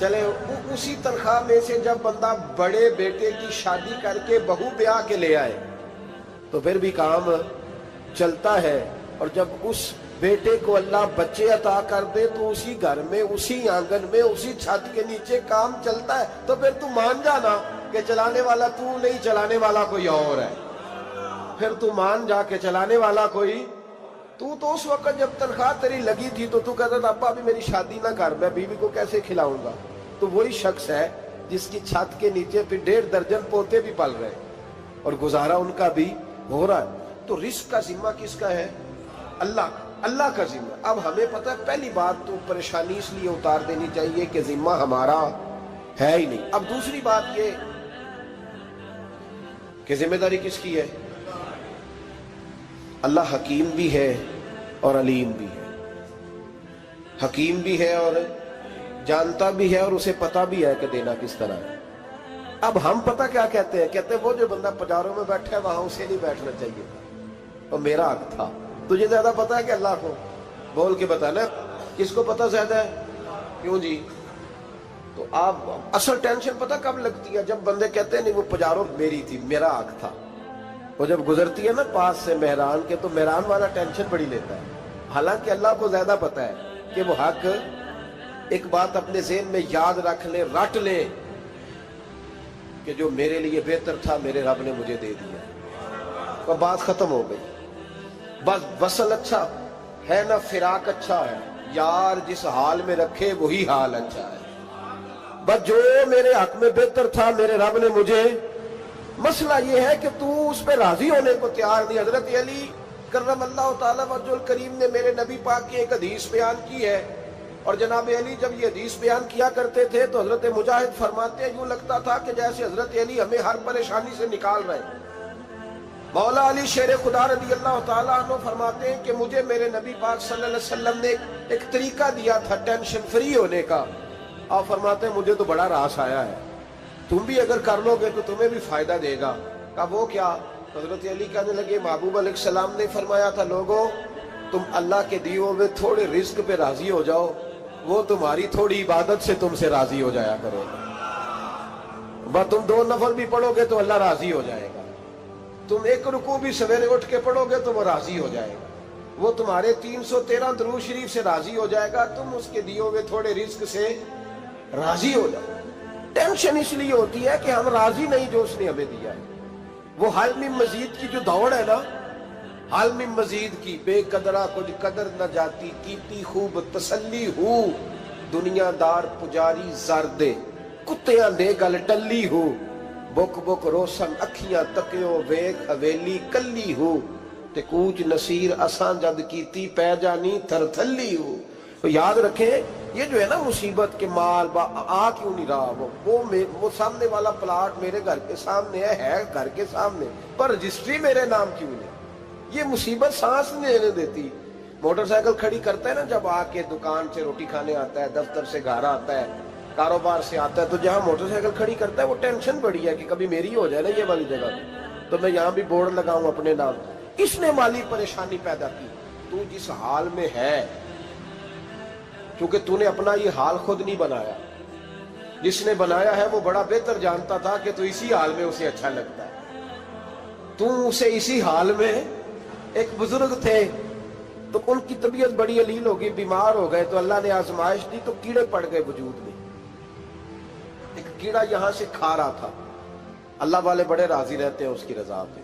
چلے اسی تنخواہ میں سے جب بندہ بڑے بیٹے کی شادی کر کے بہو بیاہ کے لے آئے تو پھر بھی کام چلتا ہے، اور جب اس بیٹے کو اللہ بچے عطا کر دے تو اسی گھر میں، اسی آنگن میں، اسی چھت کے نیچے کام چلتا ہے۔ تو پھر تو مان جانا کہ چلانے والا تو نہیں، چلانے والا کوئی اور ہے۔ پھر تو مان جا کے چلانے والا کوئی تو اس وقت جب تنخواہ تیری لگی تھی تو کہتا تھا ابا ابھی میری شادی نہ کر، میں بیوی کو کیسے کھلاؤں گا؟ تو وہی شخص ہے جس کی چھت کے نیچے پھر 1.5 درجن پوتے بھی پل رہے اور گزارا ان کا بھی ہو رہا ہے۔ تو رزق کا ذمہ کس کا ہے؟ اللہ کا ذمہ۔ اب ہمیں پتہ ہے پہلی بات تو پریشانی اس لیے اتار دینی چاہیے کہ ذمہ ہمارا ہے ہی نہیں۔ اب دوسری بات یہ کہ ذمہ داری کس کی ہے؟ اللہ حکیم بھی ہے اور علیم بھی ہے، حکیم بھی ہے اور جانتا بھی ہے، اور اسے پتہ بھی ہے کہ دینا کس طرح ہے۔ اب ہم پتہ کیا کہتے ہیں؟ کہتے ہیں وہ جو بندہ پجاروں میں بیٹھا ہے وہاں اسے نہیں بیٹھنا چاہیے تھا، اور میرا حق تھا۔ تجھے زیادہ پتہ ہے کہ اللہ کو؟ بول کے بتانا کس کو پتہ زیادہ ہے؟ کیوں جی؟ تو آپ اصل ٹینشن پتہ کب لگتی ہے؟ جب بندے کہتے ہیں نہیں وہ پجاروں میری تھی، میرا حق تھا۔ وہ جب گزرتی ہے نا پاس سے مہران کے تو مہران والا ٹینشن بڑی لیتا ہے، حالانکہ اللہ کو زیادہ پتہ ہے کہ وہ حق۔ ایک بات اپنے ذہن میں یاد رکھ لیں، رٹ لیں کہ جو میرے لیے بہتر تھا میرے رب نے مجھے دے دیا، اور بات ختم ہو گئی۔ بس وصل اچھا ہے نا فراق اچھا ہے، یار جس حال میں رکھے وہی حال اچھا ہے۔ بس جو میرے حق میں بہتر تھا میرے رب نے مجھے، مسئلہ یہ ہے کہ تو اس پہ راضی ہونے کو تیار نہیں۔ حضرت علی کرم اللہ تعالیٰ وجہ الکریم نے میرے نبی پاک کی ایک حدیث بیان کی ہے، اور جناب علی جب یہ حدیث بیان کیا کرتے تھے تو حضرت مجاہد فرماتے ہیں یوں لگتا تھا کہ جیسے حضرت علی ہمیں ہر پریشانی سے نکال رہے ہیں۔ مولا علی شیر خدا رضی اللہ تعالیٰ عنہ فرماتے ہیں کہ مجھے میرے نبی پاک صلی اللہ علیہ وسلم نے ایک طریقہ دیا تھا ٹینشن فری ہونے کا، اور فرماتے ہیں مجھے تو بڑا راس آیا ہے، تم بھی اگر کر لو گے تو تمہیں بھی فائدہ دے گا۔ کہا وہ کیا؟ حضرت علی کہنے لگے محبوب علیہ السلام نے فرمایا تھا لوگوں تم اللہ کے دیے ہوئے تھوڑے رزق پہ راضی ہو جاؤ، وہ تمہاری تھوڑی عبادت سے تم سے راضی ہو جایا کرو گا۔ بس تم 2 نفل بھی پڑھو گے تو اللہ راضی ہو جائے گا، تم 1 رکوع بھی سویرے اٹھ کے پڑھو گے تو وہ راضی ہو جائے گا، وہ تمہارے 313 درود شریف سے راضی ہو جائے گا، تم اس کے دیے ہوئے تھوڑے رزق سے راضی ہو جاؤ۔ ٹینشن اس لیے ہوتی ہے کہ ہم راضی نہیں جو اس نے ہمیں دیا ہے۔ وہ حل میں مزید کی جو دوڑ ہے نا، حل میں مزید کی، بے قدرہ کچھ قدر نہ جاتی، کیتی خوب تسلی ہو، دنیا دار پجاری زردے، کتیاں دے گل ٹلی ہو، بک بک روشن اکھیاں تکیو ویک حویلی کلی ہو، تے کوچ نصیر اساں جد کیتی پہ جانی تھر تھلی ہو۔ تو یاد رکھیں یہ جو ہے نا مصیبت کے مال آ کیوں نہیں رہا، وہ سامنے والا پلاٹ میرے گھر کے سامنے ہے گھر کے سامنے، پر رجسٹری میرے نام کیوں نہیں؟ یہ مصیبت سانس نہیں لینے دیتی۔ موٹر سائیکل کھڑی کرتا ہے نا جب آ کے دکان سے روٹی کھانے آتا ہے، دفتر سے گھر آتا ہے، کاروبار سے آتا ہے، تو جہاں موٹر سائیکل کھڑی کرتا ہے وہ ٹینشن بڑی ہے کہ کبھی میری ہو جائے نا یہ والی جگہ، تو میں یہاں بھی بورڈ لگاؤں اپنے نام۔ اس نے مالی پریشانی پیدا کی۔ تو جس حال میں ہے، کیونکہ تو نے اپنا یہ حال خود نہیں بنایا، جس نے بنایا ہے وہ بڑا بہتر جانتا تھا کہ تو اسی حال میں اسے اچھا لگتا ہے۔ تو اسے اسی حال میں، ایک بزرگ تھے تو ان کی طبیعت بڑی علیل ہو گئی، بیمار ہو گئے، تو اللہ نے آزمائش دی تو کیڑے پڑ گئے وجود میں۔ ایک کیڑا یہاں سے کھا رہا تھا، اللہ والے بڑے راضی رہتے ہیں اس کی رضا پہ،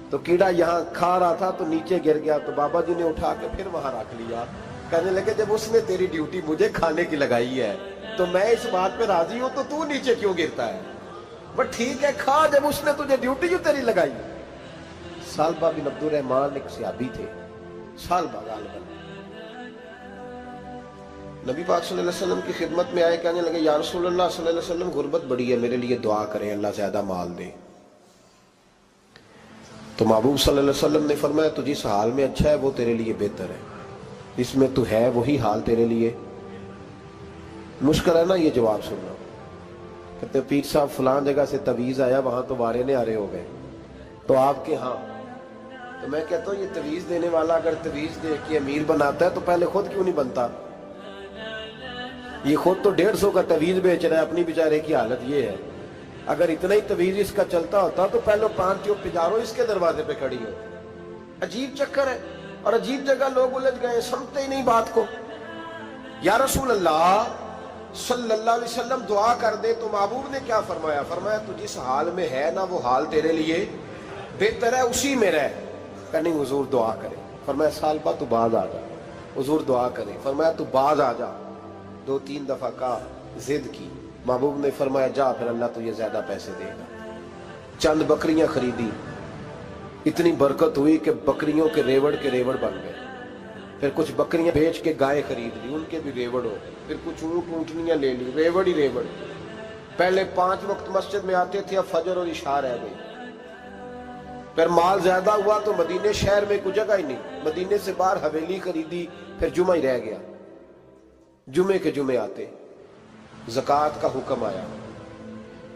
تو کیڑا یہاں کھا رہا تھا تو نیچے گر گیا، تو بابا جی نے اٹھا کے پھر وہاں رکھ لیا، کہنے لگے جب اس نے تیری ڈیوٹی مجھے کھانے کی لگائی ہے تو میں اس بات پہ راضی ہوں، تو نیچے کیوں گرتا ہے؟ بٹ ٹھیک ہے کھا، جب اس نے تجھے ڈیوٹی جو تیری لگائی۔ سالبہ بن عبد الرحمن ایک صحابی تھے، سالبہ غالباً نبی پاک صلی اللہ علیہ وسلم کی خدمت میں آئے، کہنے لگے یا رسول اللہ صلی اللہ علیہ وسلم غربت بڑی ہے، میرے لیے دعا کریں اللہ زیادہ مال دے۔ تو محبوب صلی اللہ علیہ وسلم نے فرمایا تو جس حال میں اچھا ہے وہ تیرے لیے بہتر ہے، اس میں تو ہے وہی حال تیرے لیے۔ مشکل ہے نا یہ جواب سننا۔ کہتے پیر صاحب فلان جگہ سے تویز آیا، وہاں تو وارے نے آرے ہو گئے، تو آپ کے ہاں؟ تو میں کہتا ہوں یہ تویز دینے والا اگر تویز دے کے امیر بناتا ہے تو پہلے خود کیوں نہیں بنتا؟ یہ خود تو 150 کا تویز بیچ رہا ہے، اپنی بیچارے کی حالت یہ ہے۔ اگر اتنا ہی تویز اس کا چلتا ہوتا تو پہلے 5 پجارو اس کے دروازے پہ کھڑی ہو۔ عجیب چکر ہے اور عجیب جگہ لوگ الجھ گئے، سمجھتے ہی نہیں بات کو۔ یا رسول اللہ صلی اللہ علیہ وسلم دعا کر دے تو محبوب نے کیا فرمایا؟ فرمایا تو جس حال میں ہے نا وہ حال تیرے لیے بہتر ہے، اسی میں رہ۔ کہ نہیں حضور دعا کرے۔ فرمایا سال بعد تو باز آ جا۔ حضور دعا کرے۔ فرمایا تو باز آ جا۔ 2-3 دفعہ کا ضد کی، محبوب نے فرمایا جا، پھر اللہ تجھے زیادہ پیسے دے گا۔ چند بکریاں خریدی، اتنی برکت ہوئی کہ بکریوں کے ریوڑ بن گئے۔ پھر کچھ بکریاں بیچ کے گائے خرید لی، ان کے بھی ریوڑ ہو گئے۔ پھر کچھ اونٹ اونٹنیاں لے لی، ریوڑ ہی ریوڑ۔ پہلے 5 وقت مسجد میں آتے تھے، اب فجر اور عشاء رہ گئی۔ پھر مال زیادہ ہوا تو مدینے شہر میں کوئی جگہ ہی نہیں، مدینے سے باہر حویلی خریدی، پھر جمعہ ہی رہ گیا۔ جمعے کے جمعے آتے، زکوٰۃ کا حکم آیا۔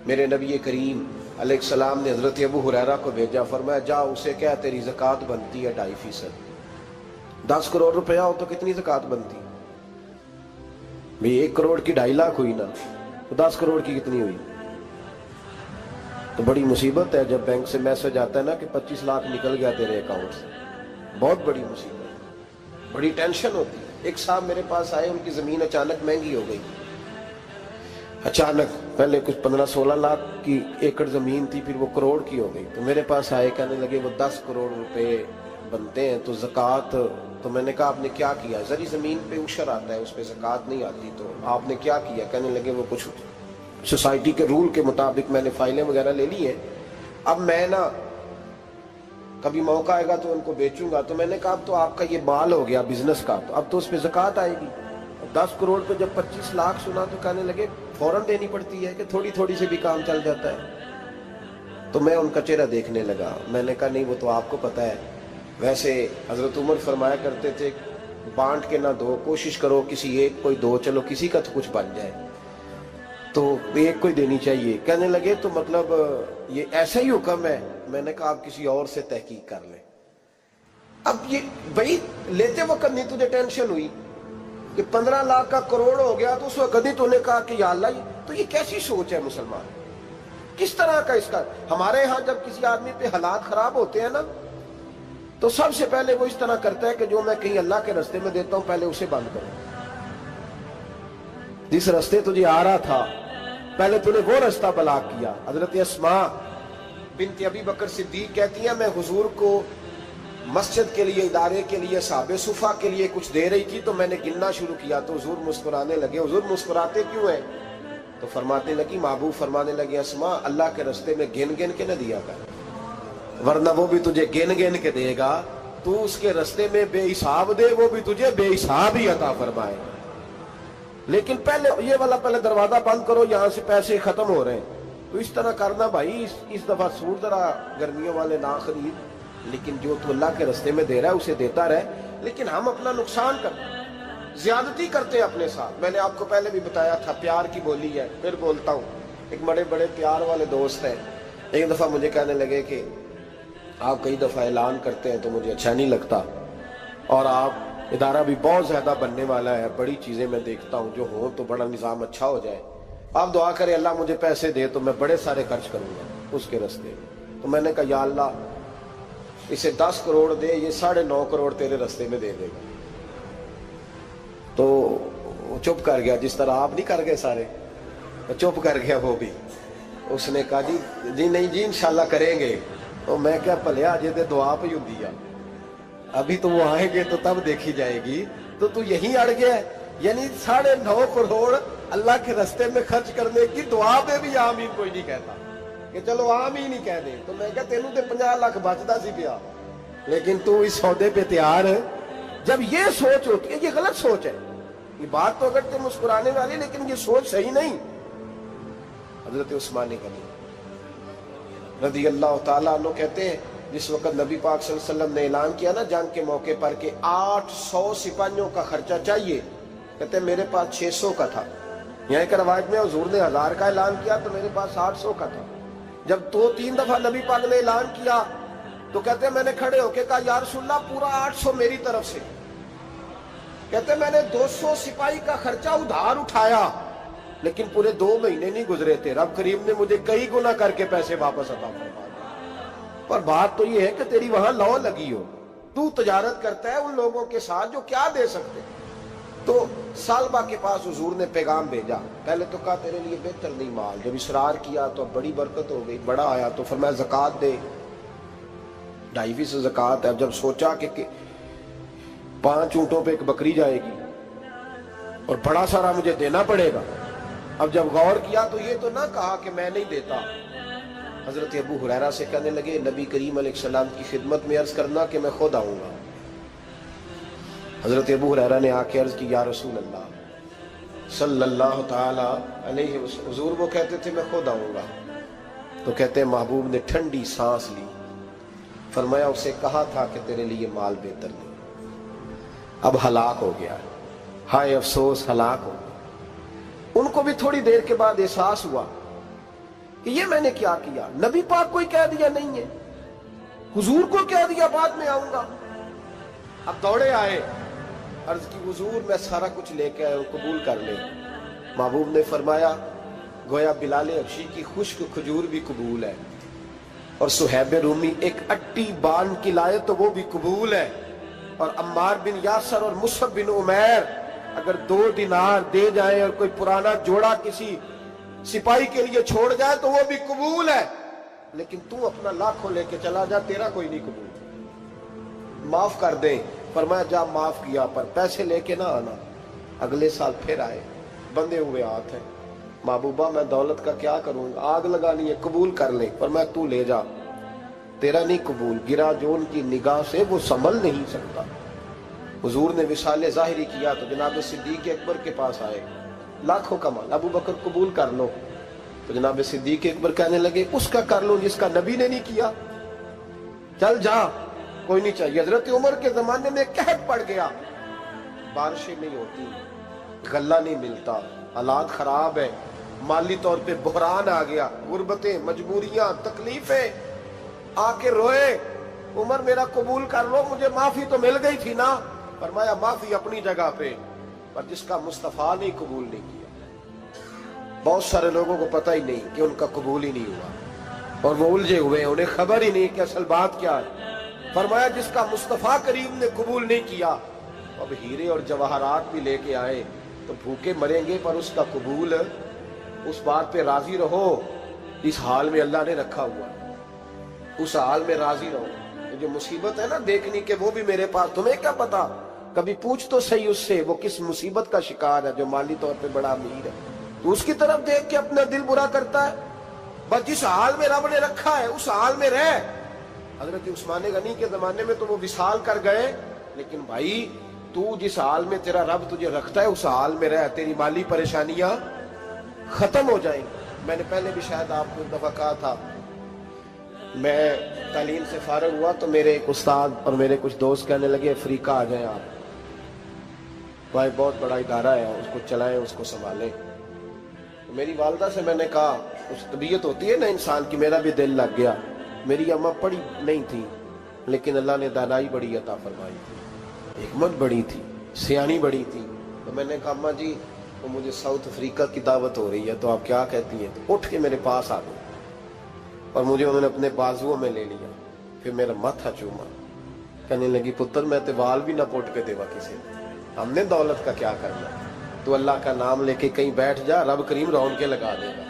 میرے نبی کریم علیہ السلام نے حضرت ابو ہریرہ کو بھیجا، فرمایا جا اسے کہہ تیری زکوٰۃ بنتی ہے 2.5%۔ 10 کروڑ روپیہ ہو تو کتنی زکوٰۃ بنتی؟ بھئی 1 کروڑ کی 2.5 لاکھ ہوئی نا، تو 10 کروڑ کی کتنی ہوئی؟ تو بڑی مصیبت ہے جب بینک سے میسج آتا ہے نا کہ 25 لاکھ نکل گیا تیرے اکاؤنٹ سے، بہت بڑی مصیبت، بڑی ٹینشن ہوتی ہے۔ ایک صاحب میرے پاس آئے، ان کی زمین اچانک مہنگی ہو گئی، اچانک پہلے کچھ 15-16 لاکھ کی ایکڑ زمین تھی، پھر وہ کروڑ کی ہو گئی۔ تو میرے پاس آئے، کہنے لگے وہ 10 کروڑ روپے بنتے ہیں تو زکوٰۃ، تو میں نے کہا آپ نے کیا کیا؟ زری زمین پہ عشر آتا ہے، اس پہ زکوٰۃ نہیں آتی، تو آپ نے کیا کیا؟ کہنے لگے وہ کچھ سوسائٹی کے رول کے مطابق میں نے فائلیں وغیرہ لے لی ہیں، اب میں نا کبھی موقع آئے گا تو ان کو بیچوں گا۔ تو میں نے کہا اب تو آپ کا یہ مال ہو گیا بزنس کا، تو اب تو اس پہ زکوٰۃ آئے گی۔ 10 کروڑ پہ جب 25 لاکھ سنا تو کہنے لگے فوراً دینی پڑتی ہے کہ تھوڑی تھوڑی سے بھی کام چل جاتا ہے؟ تو میں ان کا چہرہ دیکھنے لگا، میں نے کہا نہیں وہ تو آپ کو پتہ ہے، ویسے حضرت عمر فرمایا کرتے تھے بانٹ کے نہ دو، کوشش کرو کسی ایک کو دو، چلو کسی کا تو کچھ بن جائے، تو ایک کو ہی دینی چاہیے۔ کہنے لگے تو مطلب یہ ایسا ہی حکم ہے؟ میں نے کہا آپ کسی اور سے تحقیق کر لیں۔ اب یہ بھائی لیتے وقت نہیں تجھے ٹینشن ہوئی کہ 15 لاکھ کا کروڑ ہو گیا، تو اس وقت کبھی تو نے کہا کہ یا اللہ، تو یہ کیسی سوچ ہے مسلمان؟ کس طرح کا اس کا؟ ہمارے ہاں جب کسی آدمی پہ حالات خراب ہوتے ہیں نا، تو سب سے پہلے وہ اس طرح کرتا ہے کہ جو میں کہیں اللہ کے رستے میں دیتا ہوں پہلے اسے بند کروں۔ جس رستے تجھے آ رہا تھا پہلے تو نے وہ رستہ بلاک کیا۔ حضرت اسماء بنت ابی بکر صدیق کہتی ہیں میں حضور کو مسجد کے لیے، ادارے کے لیے، صحابہ صفہ کے لیے کچھ دے رہی تھی، تو میں نے گننا شروع کیا تو حضور مسکرانے لگے۔ حضور مسکراتے کیوں ہیں؟ تو فرمانے لگی، محبوب فرمانے لگے اسماء اللہ کے رستے میں گن گن کے نہ دیا کر، ورنہ وہ بھی تجھے گن گن کے دے گا۔ تو اس کے رستے میں بے حساب دے، وہ بھی تجھے بے حساب ہی عطا فرمائے۔ لیکن پہلے یہ والا پہلے دروازہ بند کرو، یہاں سے پیسے ختم ہو رہے ہیں۔ تو اس طرح کرنا بھائی، اس دفعہ سوٹ ذرا گرمیوں والے نہ خرید، لیکن جو تو اللہ کے رستے میں دے رہا ہے اسے دیتا رہے۔ لیکن ہم اپنا نقصان کرتے ہیں، زیادتی کرتے ہیں اپنے ساتھ۔ میں نے آپ کو پہلے بھی بتایا تھا پیار کی بولی ہے، پھر بولتا ہوں۔ ایک بڑے بڑے پیار والے دوست ہیں، ایک دفعہ مجھے کہنے لگے کہ آپ کئی دفعہ اعلان کرتے ہیں تو مجھے اچھا نہیں لگتا، اور آپ ادارہ بھی بہت زیادہ بننے والا ہے، بڑی چیزیں میں دیکھتا ہوں جو ہوں تو بڑا نظام اچھا ہو جائے، آپ دعا کریں اللہ مجھے پیسے دے تو میں بڑے سارے خرچ کروں گا اس کے رستے میں۔ تو میں نے کہا یا اللہ اسے 10 کروڑ دے، یہ 9.5 کروڑ تیرے رستے میں دے دے گا۔ تو وہ چپ کر گیا، جس طرح آپ نہیں کر گئے سارے، چپ کر گیا وہ بھی۔ اس نے کہا جی نہیں جی انشاءاللہ کریں گے۔ تو میں کیا پلیا جی تے دعا پہ ہوں دیا، ابھی تو وہ آئیں گے تو تب دیکھی جائے گی، تو تو یہیں اڑ گیا ہے۔ یعنی 9.5 کروڑ اللہ کے رستے میں خرچ کرنے کی دعا پہ بھی آمین کوئی نہیں کہتا کہ چلو آمین ہی کہہ دے۔ تو میں کہا تینوں تے 50 لاکھ بچتا سی پیا، لیکن تو اس سودے پہ تیار ہے۔ جب یہ سوچ ہوتی ہے، یہ غلط سوچ ہے، یہ بات تو اگر تے مسکرانے والی، لیکن یہ سوچ صحیح نہیں۔ حضرت عثمان غنی رضی اللہ تعالیٰ عنہ کہتے ہیں جس وقت نبی پاک صلی اللہ علیہ وسلم نے اعلان کیا نا جنگ کے موقع پر کہ 800 سپاہیوں کا خرچہ چاہیے، کہتے ہیں میرے پاس 600 کا تھا۔ یہاں ایک روایت میں حضور نے 1000 کا اعلان کیا تو میرے پاس 800 کا تھا۔ جب 2-3 دفعہ نبی پاک نے اعلان کیا تو کہتے ہیں میں نے کھڑے ہو کے کہا یا رسول اللہ پورا 800 میری طرف سے۔ کہتے میں نے 200 سپاہی کا خرچہ ادھار اٹھایا لیکن پورے 2 مہینے نہیں گزرے تھے، رب کریم نے مجھے کئی گنا کر کے پیسے واپس عطا فرما دیے۔ پر بات تو یہ ہے کہ تیری وہاں لو لگی ہو، تو تجارت کرتا ہے ان لوگوں کے ساتھ جو کیا دے سکتے۔ تو سالبہ کے پاس حضور نے پیغام بھیجا، پہلے تو کہا تیرے لیے بہتر نہیں مال، جب اصرار کیا تو بڑی برکت ہو گئی، بڑا آیا تو فرمایا زکوٰۃ دے، 2.5 زکوٰۃ ہے۔ اب جب سوچا کہ 5 اونٹوں پہ ایک بکری جائے گی اور بڑا سارا مجھے دینا پڑے گا، اب جب غور کیا تو یہ تو نہ کہا کہ میں نہیں دیتا۔ حضرت ابو ہریرہ سے کہنے لگے نبی کریم علیہ السلام کی خدمت میں عرض کرنا کہ میں خود آؤں گا۔ حضرت ابو ہریرہ نے آ کے عرض کی یا رسول اللہ صلی اللہ تعالی علیہ وسلم، حضور وہ کہتے تھے میں خود آؤں گا، تو کہتے ہیں محبوب نے ٹھنڈی سانس لی، فرمایا اسے کہا تھا کہ تیرے لیے مال بہتر نہیں، اب ہلاک ہو گیا، ہائے افسوس ہلاک ہو گیا۔ ان کو بھی تھوڑی دیر کے بعد احساس ہوا کہ یہ میں نے کیا کیا، نبی پاک کو ہی کہہ دیا نہیں ہے، حضور کو کہہ دیا بعد میں آؤں گا۔ اب دوڑے آئے، عرض کی حضور میں سارا کچھ لے کے آیا ہوں، قبول کر لیں۔ محبوب نے فرمایا گویا بلال حبشی کی خشک کھجور بھی قبول ہے، اور صہیب رومی ایک اٹی بان کی لائے تو وہ بھی قبول ہے، اور عمار بن یاسر اور مصعب بن عمیر اگر 2 دینار دے جائیں اور کوئی پرانا جوڑا کسی سپاہی کے لیے چھوڑ جائے تو وہ بھی قبول ہے، لیکن تو اپنا لاکھوں لے کے چلا جا، تیرا کوئی نہیں قبول، معاف کر دیں۔ فرمایا جا معاف کیا، پر پیسے لے کے نہ آنا۔ اگلے سال پھر آئے، بندے ہوئے ہاتھ ہیں، محبوبہ میں دولت کا کیا کروں گا، آگ لگانی ہے، قبول کر لیں۔ فرمایا تو لے جا، تیرا نہیں قبول، گرا جو ان کی نگاہ سے وہ سنبھل نہیں سکتا۔ حضور نے وصال ظاہری کیا تو جناب صدیق اکبر کے پاس آئے، لاکھوں کا مال، ابو بکر قبول کر لو، تو جناب صدیق اکبر کہنے لگے اس کا کر لو جس کا نبی نے نہیں کیا، چل جا کوئی نہیں چاہیے۔ حضرت عمر کے زمانے میں قحط پڑ گیا، بارشیں نہیں ہوتی، غلہ نہیں ملتا، حالات خراب ہے، مالی طور پہ بحران آ گیا، غربتیں، مجبوریاں، تکلیفیں، آ کے روئے، عمر میرا قبول کر لو، مجھے معافی تو مل گئی تھی نا۔ فرمایا معافی اپنی جگہ پہ، پر جس کا مصطفیٰ نے قبول نہیں کیا۔ بہت سارے لوگوں کو پتہ ہی نہیں کہ ان کا قبول ہی نہیں ہوا، اور وہ الجھے ہوئے، انہیں خبر ہی نہیں کہ اصل بات کیا ہے۔ فرمایا جس کا مصطفیٰ کریم نے قبول نہیں کیا، اب ہیرے اور جواہرات بھی لے کے آئے تو بھوکے مریں گے، پر اس کا قبول، اس بات پہ راضی رہو، اس حال میں اللہ نے رکھا ہوا، اس حال میں راضی رہو۔ جو مصیبت ہے نا دیکھنی کہ وہ بھی میرے پاس، تمہیں کیا پتا، کبھی پوچھ تو صحیح اس سے وہ کس مصیبت کا شکار ہے، جو مالی طور پہ بڑا امیر ہے، تو اس کی طرف دیکھ کے اپنا دل برا کرتا ہے۔ بس جس حال میں رب نے رکھا ہے اس حال میں رہ۔ حضرت عثمان غنی کے زمانے میں تو وہ وصال کر گئے، لیکن بھائی تو جس حال میں تیرا رب تجھے رکھتا ہے اس حال میں رہ، تیری مالی پریشانیاں ختم ہو جائیں گی۔ میں نے پہلے بھی شاید آپ کو ایک دفعہ کہا تھا، میں تعلیم سے فارغ ہوا تو میرے ایک استاد اور میرے کچھ دوست کہنے لگے افریقہ آ جائیں آپ، وہاں بہت بڑا ادارہ ہے، اس کو چلائیں، اس کو سنبھالیں۔ تو میری والدہ سے میں نے کہا، اس طبیعت ہوتی ہے نا انسان کی، میرا بھی دل لگ گیا۔ میری اماں پڑھی نہیں تھی لیکن اللہ نے دانائی بڑی عطا فرمائی تھی، حکمت بڑی تھی، سیانی بڑی تھی۔ تو میں نے کہا اماں جی وہ مجھے ساؤتھ افریقہ کی دعوت ہو رہی ہے تو آپ کیا کہتی ہیں؟ تو اٹھ کے میرے پاس آ گئی اور مجھے انہوں نے اپنے بازوؤں میں لے لیا، پھر میرا ماتھا چوما، کہنے لگی پتر میں تے وال بھی نہ پوٹ کے دیوا کسی، ہم نے دولت کا کیا کرنا، تو اللہ کا نام لے کے کہیں بیٹھ جا، رب کریم رون کے لگا دے گا،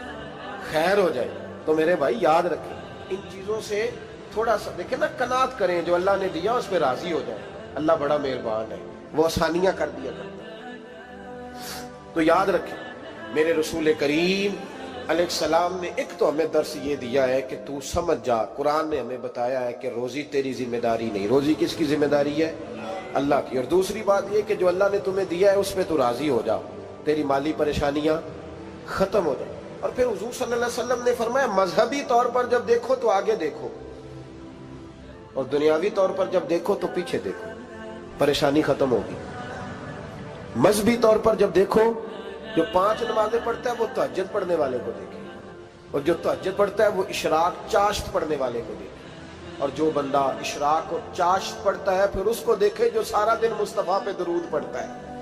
خیر ہو جائے۔ تو میرے بھائی یاد رکھیں ان چیزوں سے تھوڑا سا دیکھیں نا، قناعت کریں، جو اللہ نے دیا اس پہ راضی ہو جائے، اللہ بڑا مہربان ہے، وہ آسانیاں کر دیا کرتا ہے۔ تو یاد رکھیں میرے رسول کریم علیہ السلام نے ایک تو ہمیں درس یہ دیا ہے کہ تو سمجھ جا، قرآن نے ہمیں بتایا ہے کہ روزی تیری ذمہ داری نہیں، روزی کس کی ذمہ داری ہے؟ اللہ کی۔ اور دوسری بات یہ کہ جو اللہ نے تمہیں دیا ہے اس پہ تو راضی ہو جا، تیری مالی پریشانیاں ختم ہو جائیں۔ اور پھر حضور صلی اللہ علیہ وسلم نے فرمایا مذہبی طور پر جب دیکھو تو آگے دیکھو، اور دنیاوی طور پر جب دیکھو تو پیچھے دیکھو، پریشانی ختم ہوگی۔ مذہبی طور پر جب دیکھو، جو 5 نمازیں پڑھتا ہے وہ تہجد پڑھنے والے کو دیکھے، اور جو تہجد پڑھتا ہے وہ اشراق چاشت پڑھنے والے کو دیکھے، اور جو بندہ اشراق اور چاشت پڑھتا ہے پھر اس کو دیکھے جو سارا دن مصطفیٰ پہ درود پڑھتا ہے۔